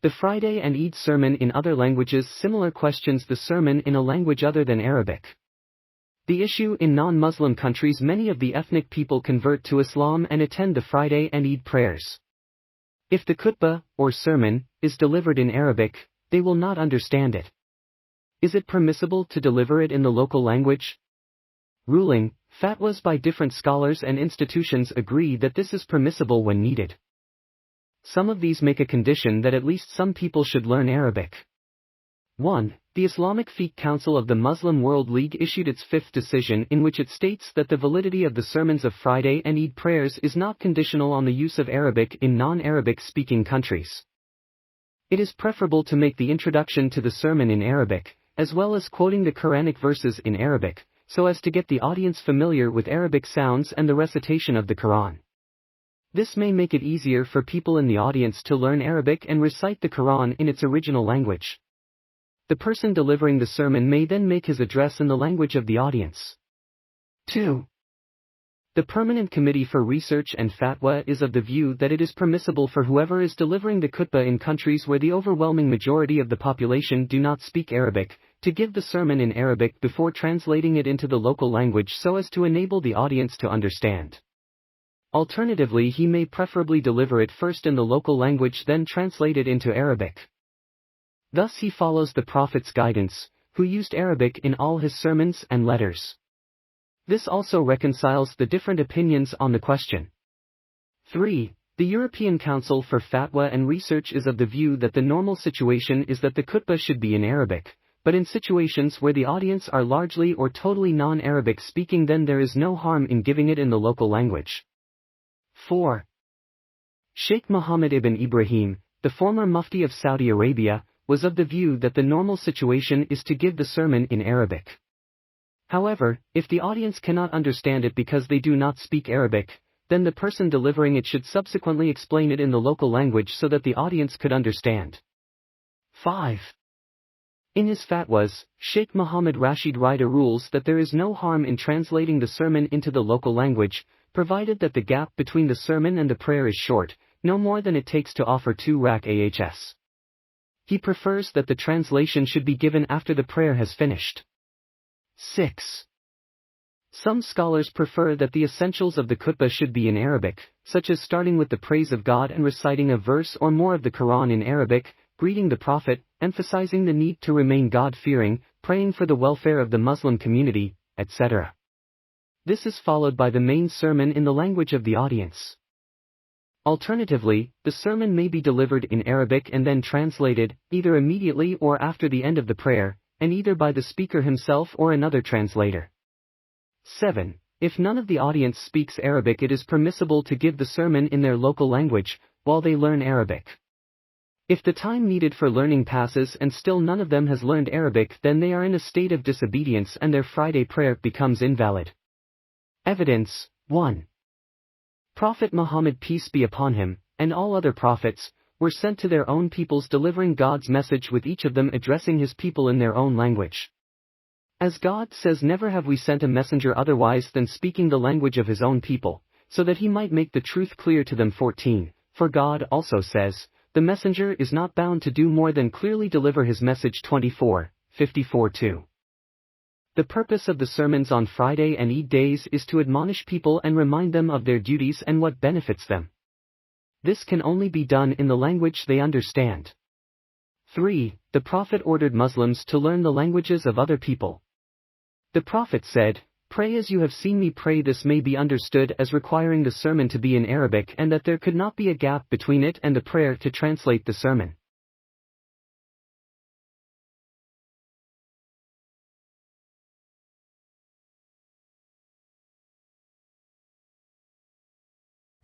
The Friday and Eid sermon in other languages similar questions the sermon in a language other than Arabic. The issue in non-Muslim countries, many of the ethnic people convert to Islam and attend the Friday and Eid prayers. If the khutbah, or sermon, is delivered in Arabic, they will not understand it. Is it permissible to deliver it in the local language? Ruling, fatwas by different scholars and institutions agree that this is permissible when needed. Some of these make a condition that at least some people should learn Arabic. 1. The Islamic Fiqh Council of the Muslim World League issued its fifth decision in which it states that the validity of the sermons of Friday and Eid prayers is not conditional on the use of Arabic in non-Arabic speaking countries. It is preferable to make the introduction to the sermon in Arabic, as well as quoting the Quranic verses in Arabic, so as to get the audience familiar with Arabic sounds and the recitation of the Quran. This may make it easier for people in the audience to learn Arabic and recite the Quran in its original language. The person delivering the sermon may then make his address in the language of the audience. 2. The Permanent Committee for Research and Fatwa is of the view that it is permissible for whoever is delivering the khutbah in countries where the overwhelming majority of the population do not speak Arabic, to give the sermon in Arabic before translating it into the local language so as to enable the audience to understand. Alternatively, he may preferably deliver it first in the local language then translate it into Arabic. Thus he follows the Prophet's guidance, who used Arabic in all his sermons and letters. This also reconciles the different opinions on the question. 3. The European Council for Fatwa and Research is of the view that the normal situation is that the khutbah should be in Arabic, but in situations where the audience are largely or totally non-Arabic speaking, then there is no harm in giving it in the local language. 4. Sheikh Mohammed ibn Ibrahim, the former Mufti of Saudi Arabia, was of the view that the normal situation is to give the sermon in Arabic. However, if the audience cannot understand it because they do not speak Arabic, then the person delivering it should subsequently explain it in the local language so that the audience could understand. 5. In his fatwas, Sheikh Mohammed Rashid Rida rules that there is no harm in translating the sermon into the local language, provided that the gap between the sermon and the prayer is short, no more than it takes to offer 2 rak'ahs. He prefers that the translation should be given after the prayer has finished. 6. Some scholars prefer that the essentials of the khutbah should be in Arabic, such as starting with the praise of God and reciting a verse or more of the Quran in Arabic, greeting the Prophet, emphasizing the need to remain God-fearing, praying for the welfare of the Muslim community, etc. This is followed by the main sermon in the language of the audience. Alternatively, the sermon may be delivered in Arabic and then translated, either immediately or after the end of the prayer, and either by the speaker himself or another translator. 7. If none of the audience speaks Arabic, it is permissible to give the sermon in their local language, while they learn Arabic. If the time needed for learning passes and still none of them has learned Arabic, then they are in a state of disobedience and their Friday prayer becomes invalid. Evidence. 1. Prophet Muhammad, peace be upon him, and all other prophets, were sent to their own peoples delivering God's message, with each of them addressing his people in their own language. As God says, never have we sent a messenger otherwise than speaking the language of his own people, so that he might make the truth clear to them. 14. For God also says, the messenger is not bound to do more than clearly deliver his message. 24, 54-2. The purpose of the sermons on Friday and Eid days is to admonish people and remind them of their duties and what benefits them. This can only be done in the language they understand. 3. The Prophet ordered Muslims to learn the languages of other people. The Prophet said, "Pray as you have seen me pray." This may be understood as requiring the sermon to be in Arabic and that there could not be a gap between it and the prayer to translate the sermon.